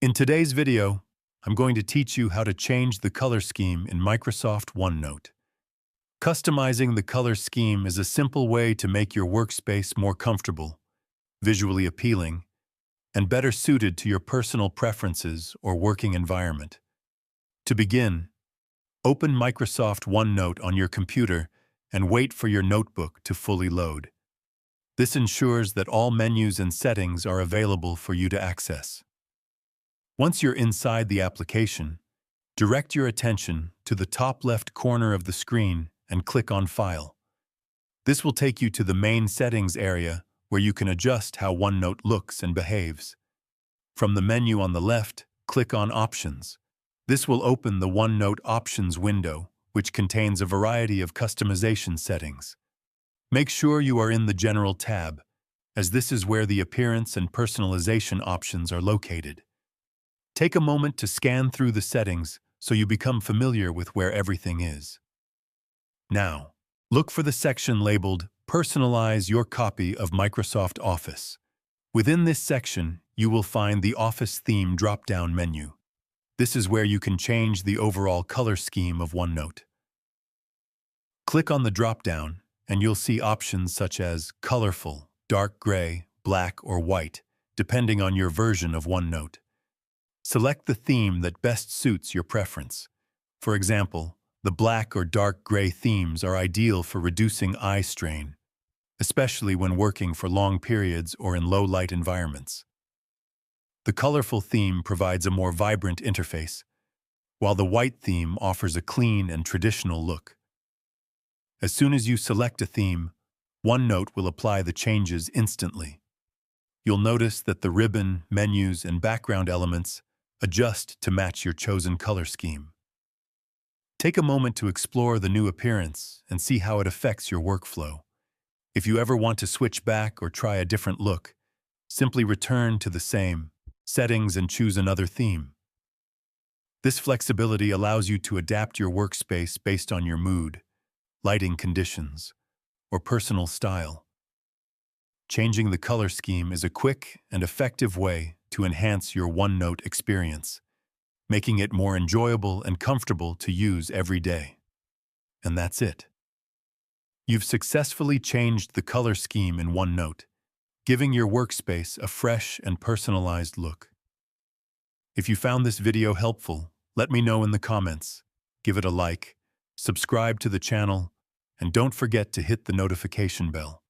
In today's video, I'm going to teach you how to change the color scheme in Microsoft OneNote. Customizing the color scheme is a simple way to make your workspace more comfortable, visually appealing, and better suited to your personal preferences or working environment. To begin, open Microsoft OneNote on your computer and wait for your notebook to fully load. This ensures that all menus and settings are available for you to access. Once you're inside the application, direct your attention to the top left corner of the screen and click on File. This will take you to the main settings area where you can adjust how OneNote looks and behaves. From the menu on the left, click on Options. This will open the OneNote Options window, which contains a variety of customization settings. Make sure you are in the General tab, as this is where the appearance and personalization options are located. Take a moment to scan through the settings so you become familiar with where everything is. Now, look for the section labeled Personalize Your Copy of Microsoft Office. Within this section, you will find the Office Theme drop-down menu. This is where you can change the overall color scheme of OneNote. Click on the drop-down, and you'll see options such as colorful, dark gray, black, or white, depending on your version of OneNote. Select the theme that best suits your preference. For example, the black or dark gray themes are ideal for reducing eye strain, especially when working for long periods or in low-light environments. The colorful theme provides a more vibrant interface, while the white theme offers a clean and traditional look. As soon as you select a theme, OneNote will apply the changes instantly. You'll notice that the ribbon, menus, and background elements adjust to match your chosen color scheme. Take a moment to explore the new appearance and see how it affects your workflow. If you ever want to switch back or try a different look, simply return to the same settings and choose another theme. This flexibility allows you to adapt your workspace based on your mood, lighting conditions, or personal style. Changing the color scheme is a quick and effective way to enhance your OneNote experience, making it more enjoyable and comfortable to use every day. And that's it. You've successfully changed the color scheme in OneNote, giving your workspace a fresh and personalized look. If you found this video helpful, let me know in the comments. Give it a like, subscribe to the channel, and don't forget to hit the notification bell.